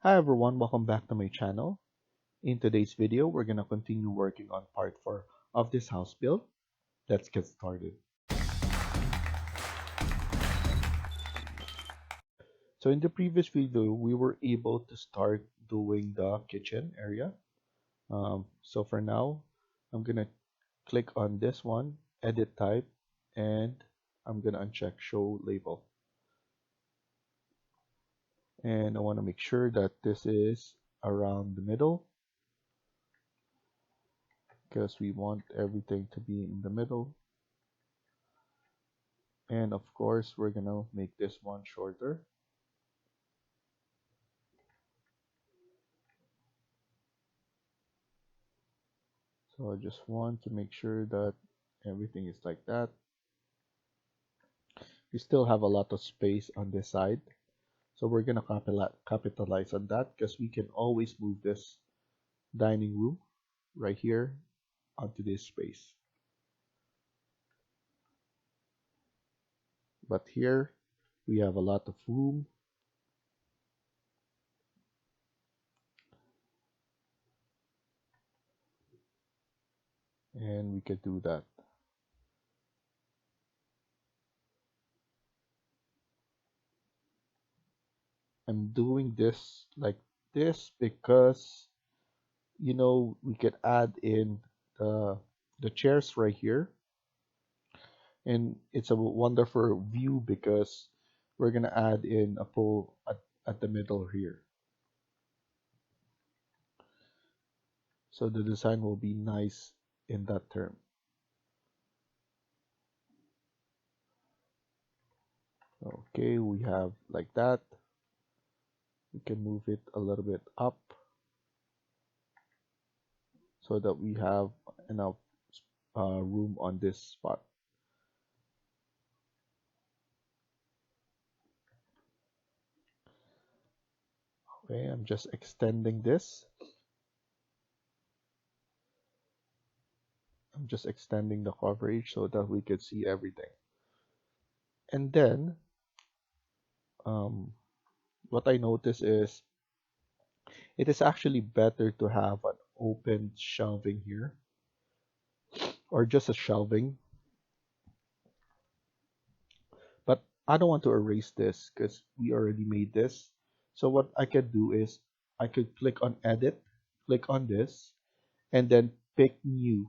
Hi everyone, welcome back to my channel. In today's video, we're going to continue working on part 4 of this house build. Let's get started. So in the previous video, we were able to start doing the kitchen area. So for now, I'm going to click on this one, edit type, and I'm going to uncheck show label. And I want to make sure that this is around the middle, because we want everything to be in the middle. And of course, we're gonna make this one shorter. So I just want to make sure that everything is like that. We still have a lot of space on this side, so we're gonna capitalize on that, because we can always move this dining room right here onto this space. But here we have a lot of room, and we could do that. I'm doing this like this because we could add in the chairs right here, and it's a wonderful view because we're gonna add in a pole at the middle here, so the design will be nice in that term. Okay, we have like that. We can move it a little bit up so that we have enough room on this spot. Okay, I'm just extending this. I'm just extending the coverage so that we could see everything. And then what I notice is it is actually better to have an open shelving here, or just a shelving. But I don't want to erase this because we already made this. So what I could do is I could click on edit, click on this, and then pick new.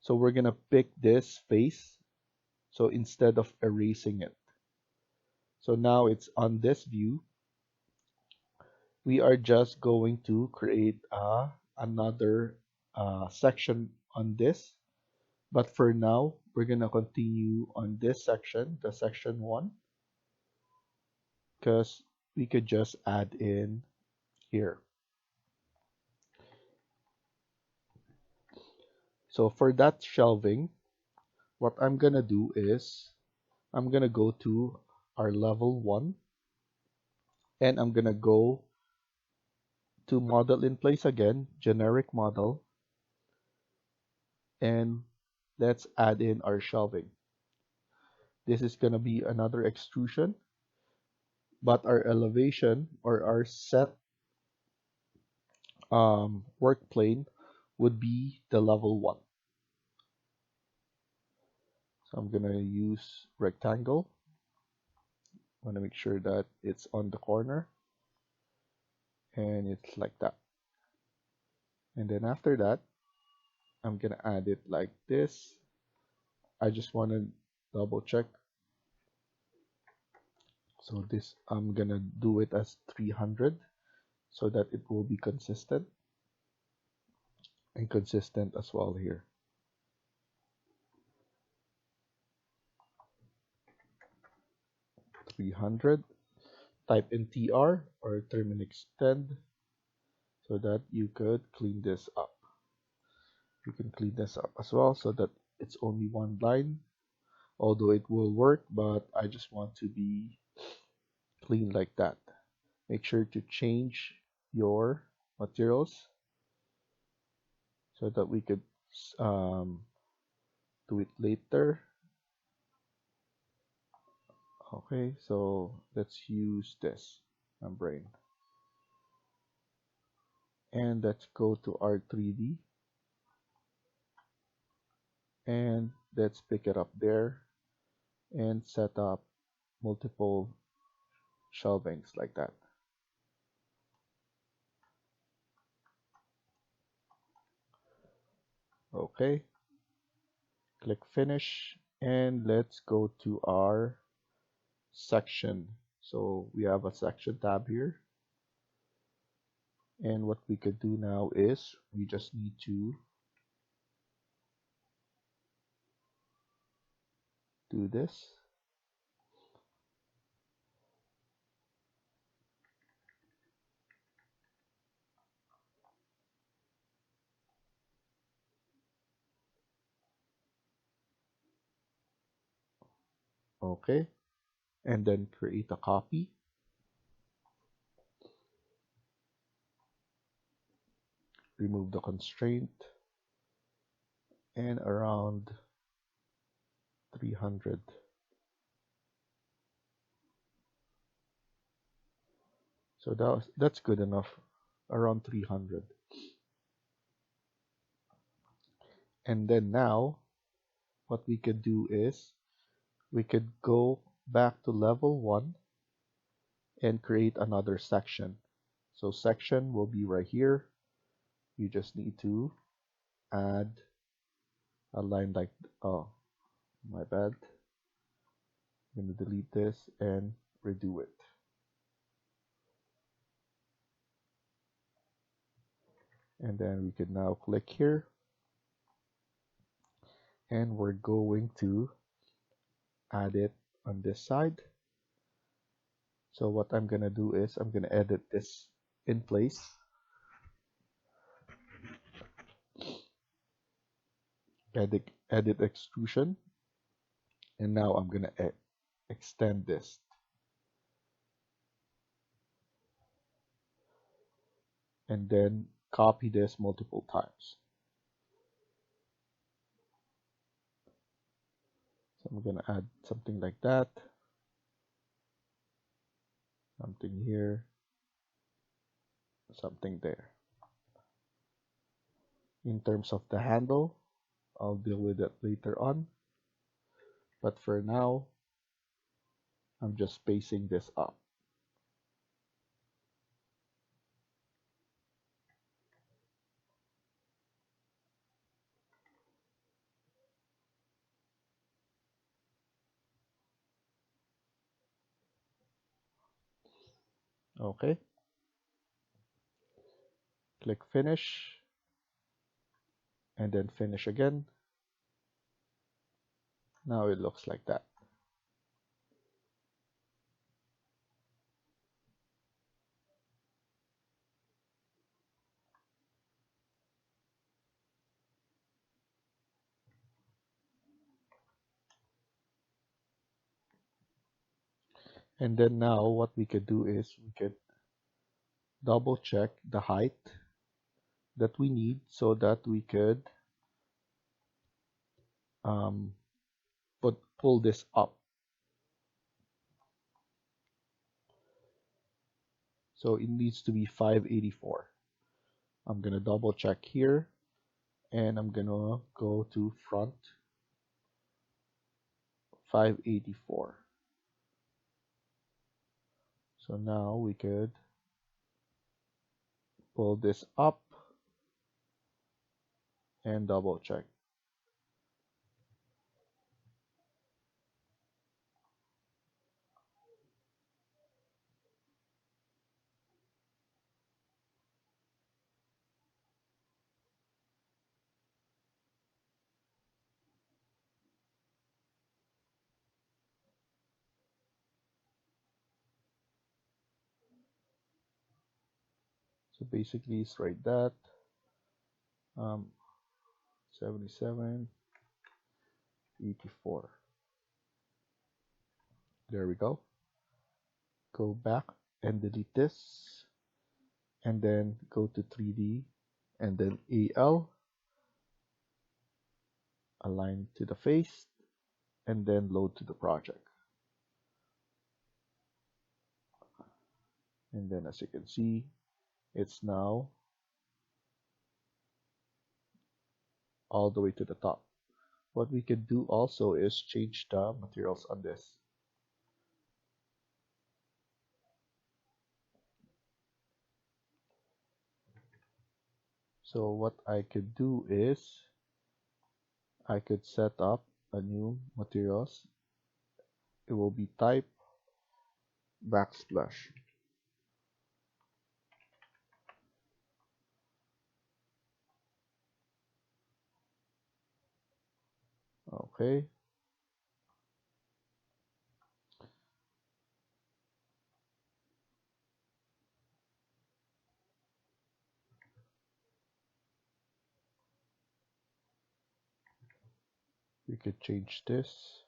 So we're gonna pick this face, so instead of erasing it. So now it's on this view. We are just going to create another section on this. But for now, we're gonna continue on this section, the section 1, because we could just add in here. So for that shelving, what I'm gonna do is I'm gonna go to our level 1, and I'm gonna go to model in place again, generic model, and let's add in our shelving. This is gonna be another extrusion, but our elevation or our set work plane would be the level 1. So I'm gonna use rectangle. I want to make sure that it's on the corner, and it's like that. And then after that, I'm gonna add it like this. I just want to double check. So this, I'm gonna do it as 300 so that it will be consistent, and consistent as well here. $300. Type in TR or term extend so that you could clean this up. You can clean this up as well so that it's only one line, although it will work, but I just want to be clean like that. Make sure to change your materials so that we could do it later. Okay, so let's use this membrane. And let's go to our 3D and let's pick it up there and set up multiple shelvings like that. Okay, click finish and let's go to our section. So we have a section tab here, and what we could do now is we just need to do this. Okay, and then create a copy, remove the constraint, and around 300. So that's good enough, around 300. And then now what we could do is we could go back to level 1 and create another section. So section will be right here. You just need to add a line like, oh, my bad. I'm going to delete this and redo it. And then we can now click here. And we're going to add it on this side. So what I'm going to do is I'm going to edit this in place. Edit extrusion. And now I'm going to extend this. And then copy this multiple times. So I'm going to add something like that. Something here. Something there. In terms of the handle, I'll deal with it later on. But for now, I'm just spacing this up. Okay. Click finish. And then finish again. Now it looks like that. And then now what we could do is we could double check the height that we need so that we could pull this up. So it needs to be 584. I'm gonna double check here and I'm gonna go to front 584. So now we could pull this up and double check. So basically it's right that 77, 84. There we go. Go back and delete this and then go to 3D and then AL, align to the face and then load to the project. And then as you can see, it's now all the way to the top. What we can do also is change the materials on this. So what I could do is I could set up a new materials. It will be type backsplash. Okay. We could change this.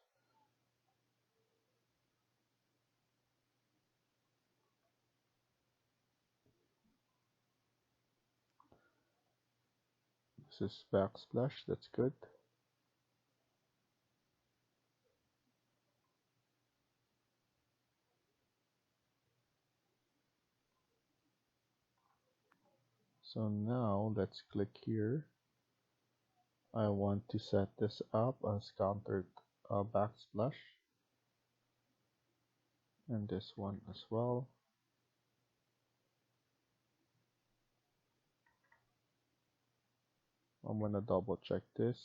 This is backsplash. That's good. So now let's click here. I want to set this up as counter backsplash, and this one as well. I'm gonna double check this.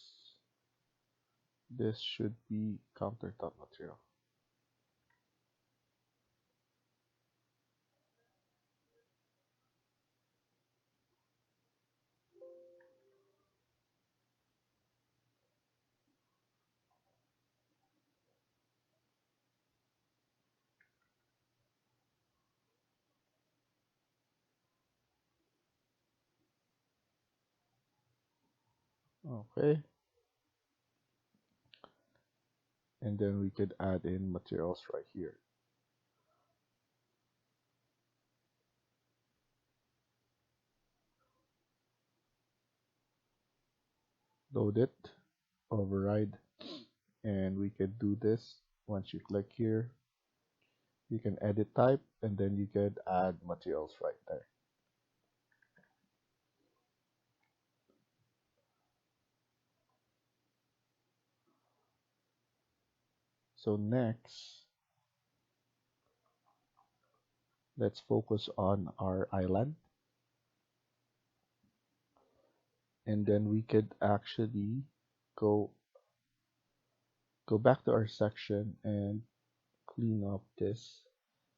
This should be countertop material. Okay. And then we could add in materials right here. Load it, override, and we could do this. Once you click here, you can edit type, and then you could add materials right there. So next, let's focus on our island. And then we could actually go back to our section and clean up this.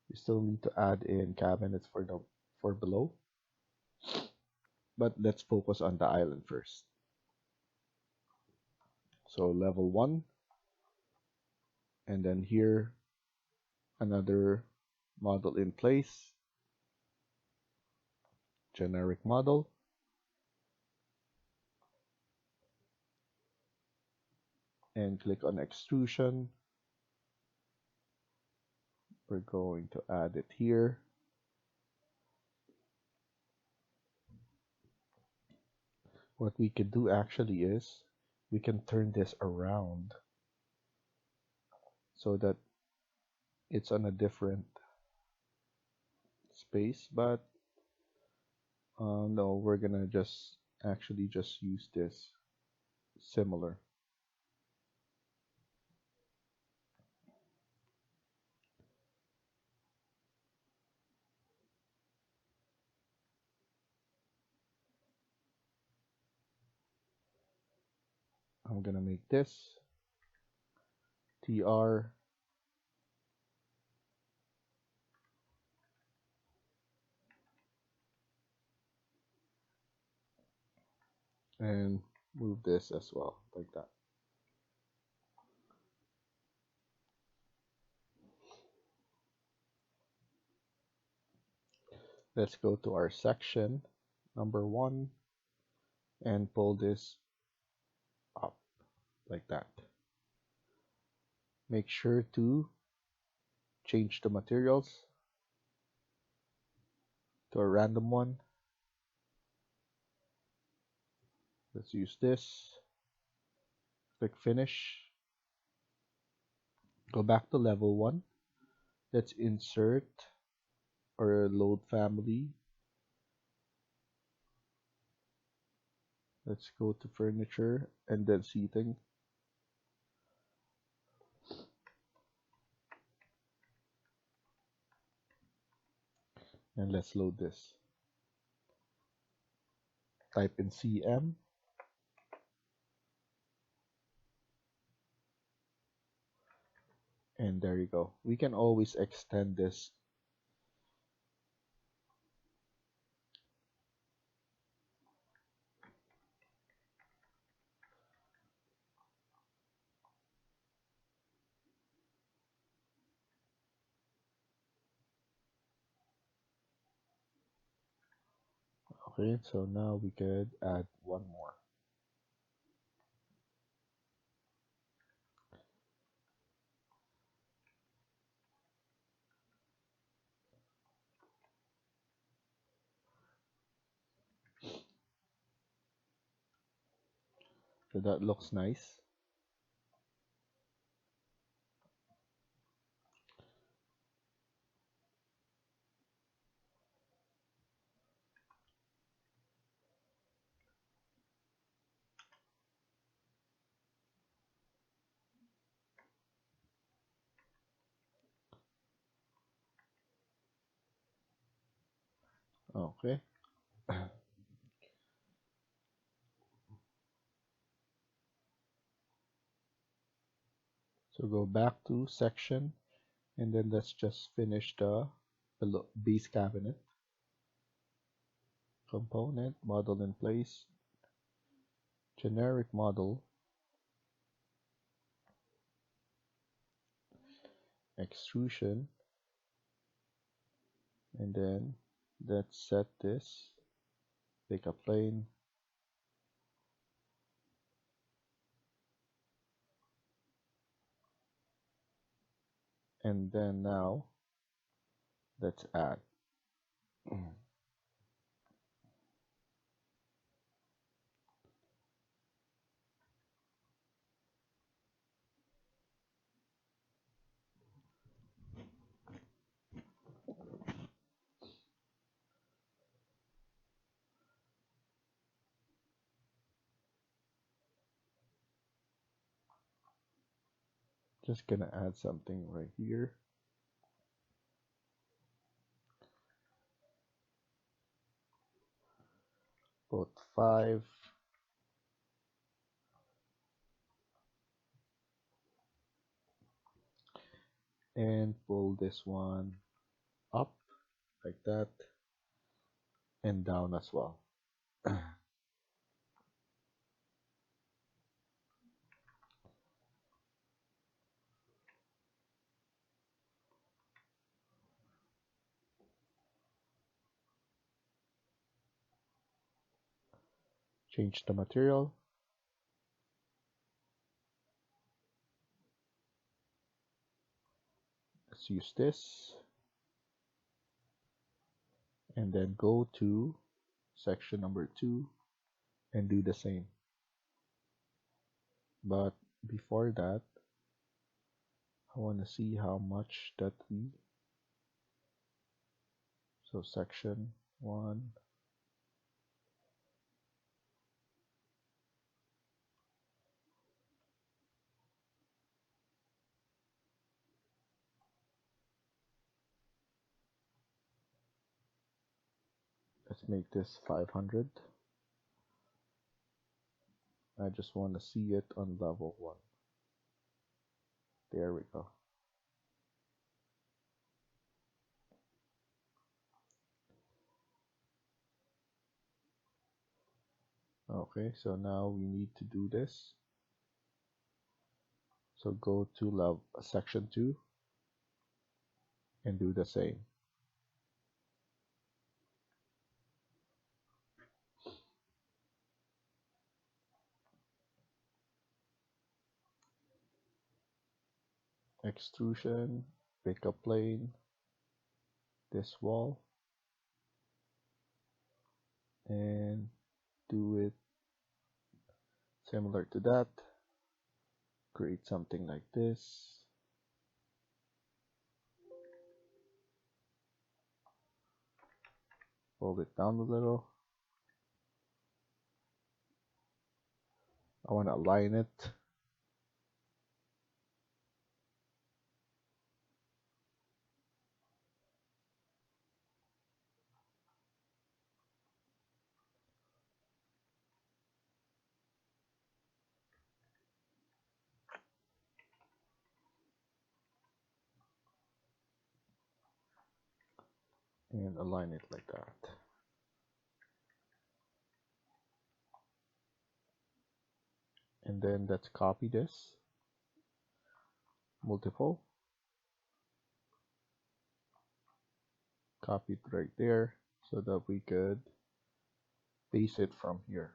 We still need to add in cabinets for below, but let's focus on the island first. So level 1, and then here another model in place, generic model, and click on extrusion. We're going to add it here. What we can do actually is we can turn this around so that it's on a different space, but no, we're gonna just use this similar. I'm gonna make this TR, and move this as well, like that. Let's go to our section, number 1, and pull this up, like that. Make sure to change the materials to a random one. Let's use this. Click finish. Go back to level 1. Let's insert or load family. Let's go to furniture and then seating. And let's load this. Type in CM. And there you go. We can always extend this. Okay, so now we could add one more. So that looks nice. Okay. So go back to section, and then let's just finish the base cabinet. Component, model in place, generic model, extrusion, and then let's set this, pick a plane, and then now let's add. Just gonna add something right here. Put 5. And pull this one up like that and down as well. Change the material. Let's use this. And then go to section number 2 and do the same. But before that, I want to see how much that we. So section 1. Let's make this 500. I just want to see it on level 1. There we go. Okay, so now we need to do this. So go to level section 2 and do the same. Extrusion, pick a plane, this wall, and do it similar to that. Create something like this. Fold it down a little. I want to align it. And align it like that. And then let's copy this, multiple, copy it right there so that we could paste it from here.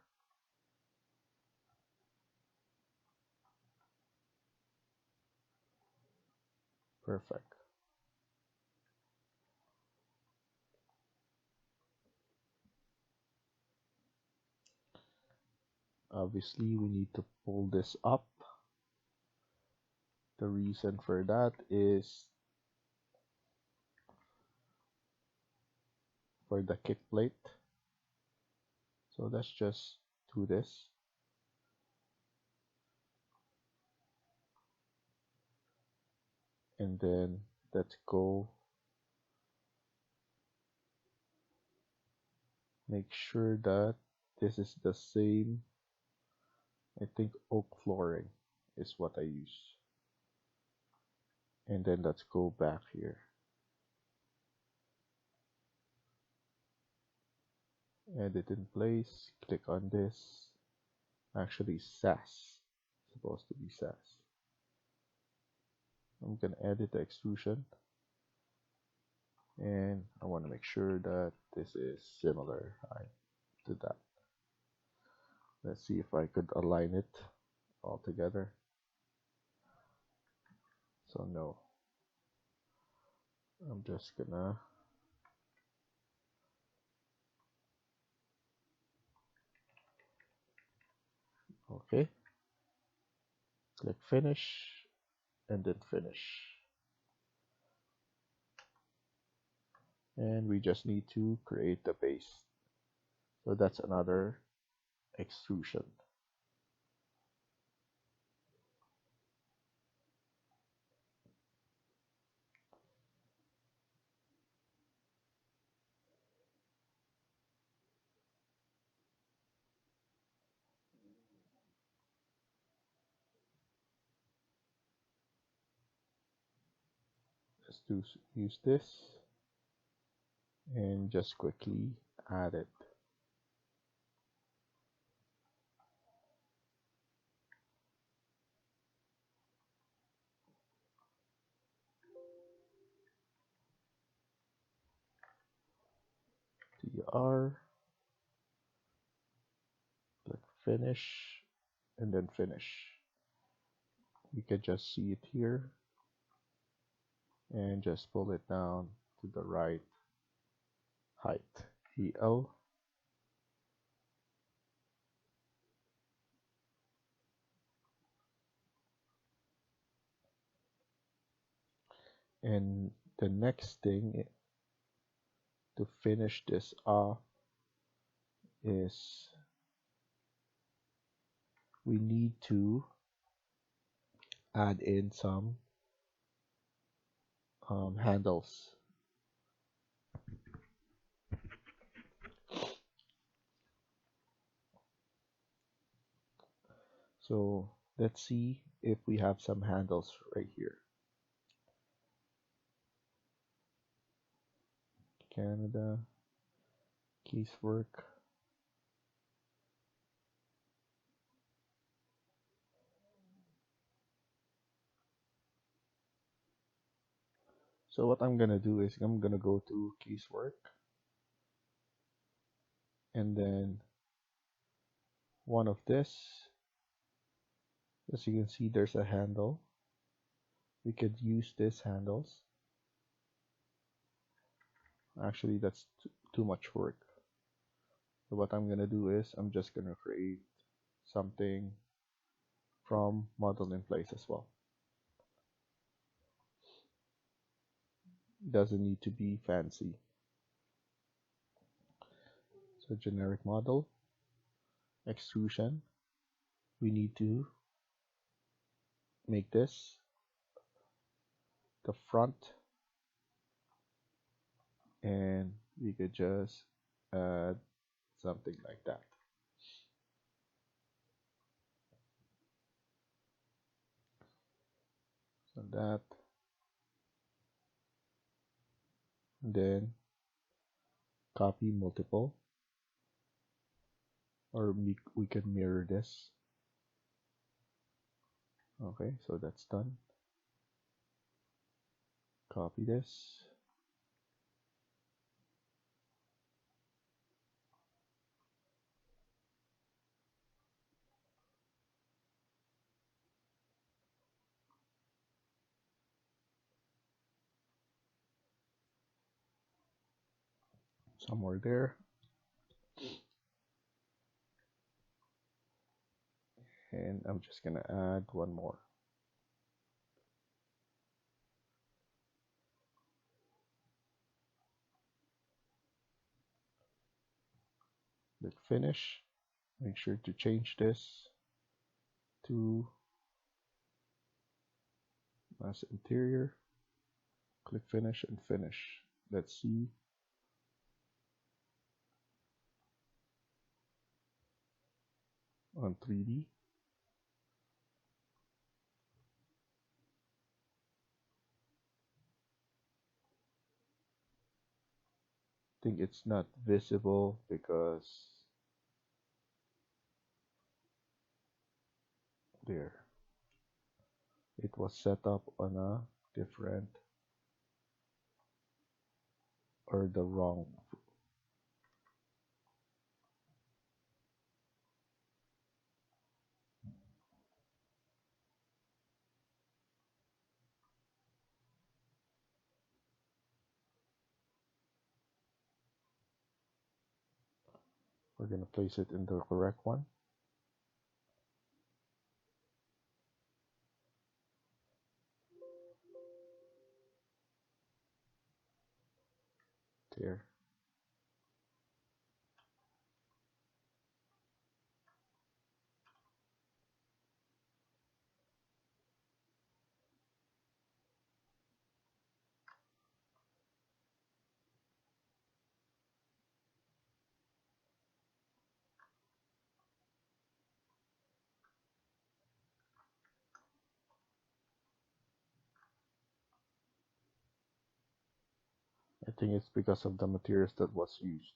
Perfect. Obviously, we need to pull this up. The reason for that is for the kick plate. So let's just do this. And then let's go make sure that this is the same. I think oak flooring is what I use. And then let's go back here. Edit in place, click on this. Actually, SAS. Supposed to be SAS. I'm gonna edit the extrusion. And I want to make sure that this is similar to that. Let's see if I could align it all together. So no. I'm just gonna okay. Click finish and then finish. And we just need to create the base. So that's another extrusion. Let's use this and just quickly add it. TR, click finish, and then finish. You can just see it here and just pull it down to the right height. EL. And the next thing to finish this off is we need to add in some handles. So let's see if we have some handles right here. Canada, casework. So what I'm gonna do is I'm gonna go to casework and then one of this. As you can see, there's a handle. We could use this handles. Actually, that's too much work. So what I'm gonna do is I'm just gonna create something from model in place as well. Doesn't need to be fancy. So generic model, extrusion, we need to make this the front, and we could just add something like that. So that, then copy multiple, or we can mirror this. Okay, so that's done. Copy this. Somewhere there. And I'm just gonna add one more. Click finish. Make sure to change this to mass interior. Click finish and finish. Let's see. On 3D. I think it's not visible because there. It was set up on a different or the wrong. We're gonna place it in the correct one. There. I think it's because of the materials that was used.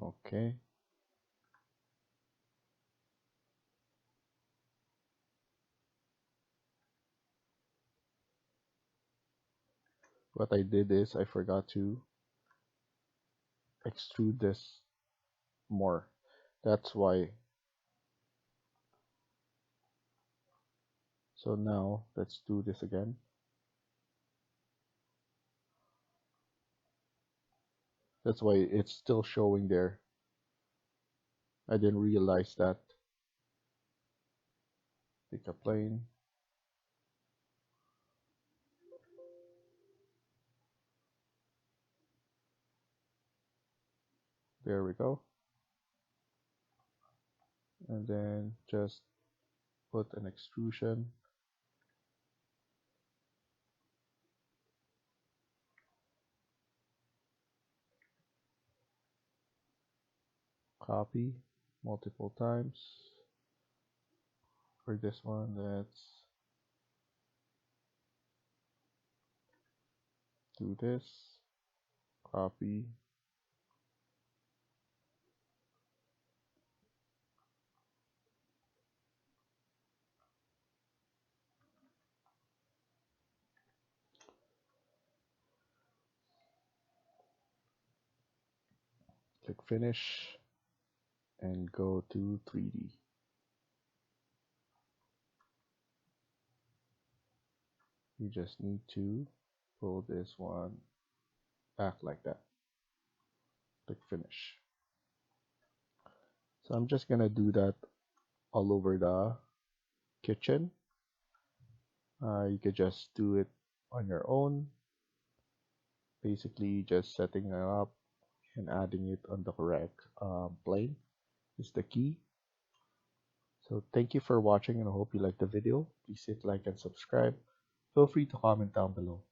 Okay. what I did is I forgot to extrude this more. That's why. So now let's do this again. That's why it's still showing there. I didn't realize that. Pick a plane. There we go. And then just put an extrusion. Copy multiple times. For this one, let's do this. Copy. Click finish and go to 3D. You just need to pull this one back like that. Click finish. So I'm just gonna do that all over the kitchen. You could just do it on your own. Basically just setting it up and adding it on the correct plane is the key. So thank you for watching and I hope you liked the video. Please hit like and subscribe. Feel free to comment down below.